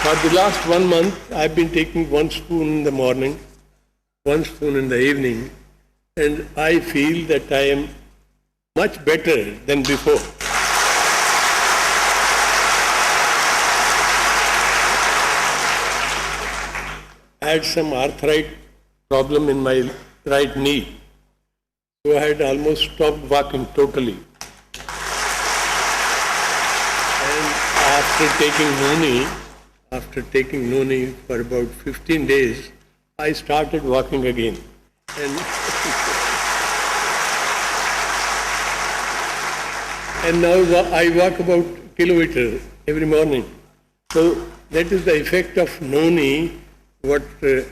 For the last 1 month, I've been taking 1 spoon in the morning, 1 spoon in the evening, and I feel that I am much better than before. I had some arthritis problem in my right knee, so I had almost stopped walking totally. And after taking Noni for about 15 days, I started walking again. And now I walk about a kilometer every morning. So that is the effect of Noni, what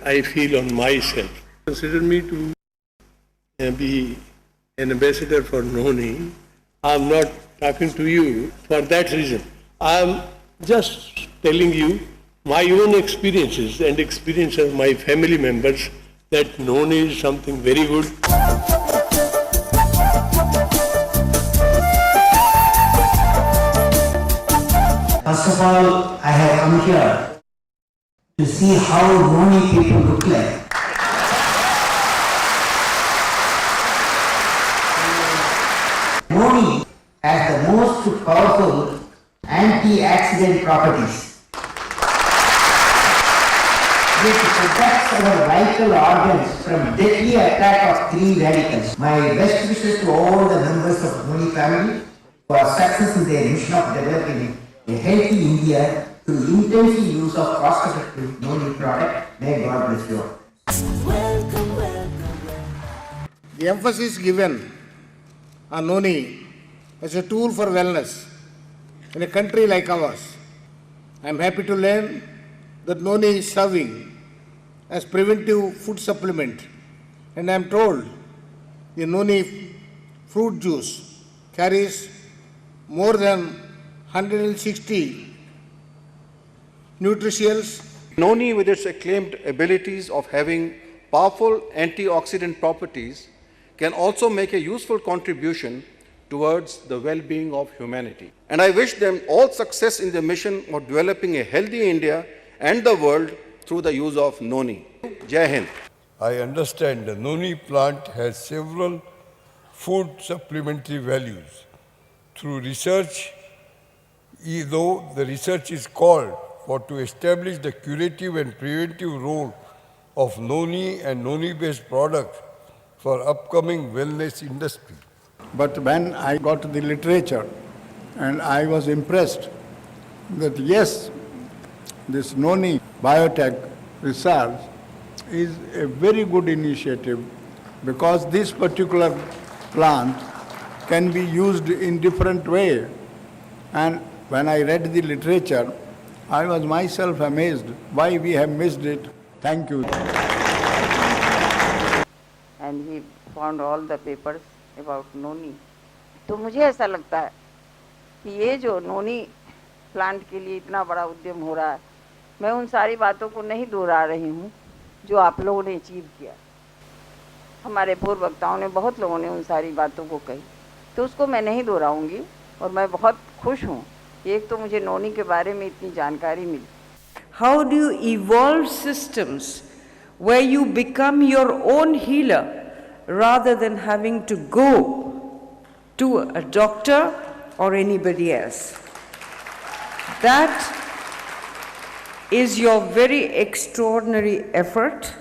I feel on myself. Consider me to be an ambassador for Noni. I'm not talking to you for that reason. I'm just telling you my own experiences and experience of my family members that Noni is something very good. First of all, I have come here to see how Noni people look like. Noni has the most powerful anti-accident properties. It protects our vital organs from deadly attack of free radicals. My best wishes to all the members of Noni family for success in their mission of developing a healthy India through intensive use of cost-effective Noni product. May God bless you all. The emphasis given on Noni as a tool for wellness in a country like ours. I am happy to learn that Noni is serving as preventive food supplement, and I am told the Noni fruit juice carries more than 160 nutrients. Noni, with its acclaimed abilities of having powerful antioxidant properties, can also make a useful contribution towards the well-being of humanity. And I wish them all success in their mission of developing a healthy India and the world through the use of Noni. Jai Hind. I understand the Noni plant has several food supplementary values. Through research, though the research is called for to establish the curative and preventive role of Noni and Noni-based products for upcoming wellness industry. But when I got the literature, and I was impressed that yes, this Noni biotech research is a very good initiative, because this particular plant can be used in different way. And when I read the literature, I was myself amazed why we have missed it. Thank you. And he found all the papers about Noni. तो मुझे ऐसा लगता है कि ये जो नोनी plant के लिए इतना बड़ा उद्यम हो रहा है, मैं उन सारी बातों को नहीं दोहरा रही हूँ जो आप लोगों ने अचीव किया। हमारे पूर्व वक्ताओं ने, बहुत लोगों ने उन सारी बातों को कही, तो उसको मैं नहीं दोहराऊंगी। और मैं बहुत खुश हूँ, एक तो मुझे नोनी के बारे में इतनी जानकारी मिली। How do you evolve systems where you become your own healer rather than having to go to a doctor or anybody else? That is your very extraordinary effort,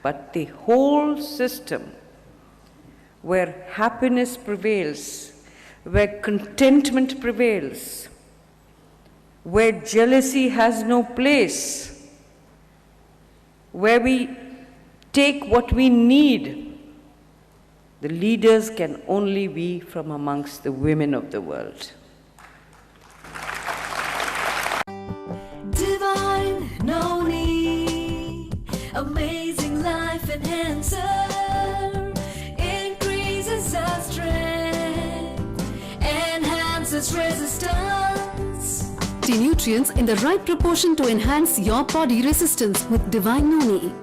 but the whole system where happiness prevails, where contentment prevails, where jealousy has no place, where we take what we need, the leaders can only be from amongst the women of the world. Divine Noni, amazing life enhancer, increases our strength, enhances resistance. Nutrients in the right proportion to enhance your body resistance with Divine Noni.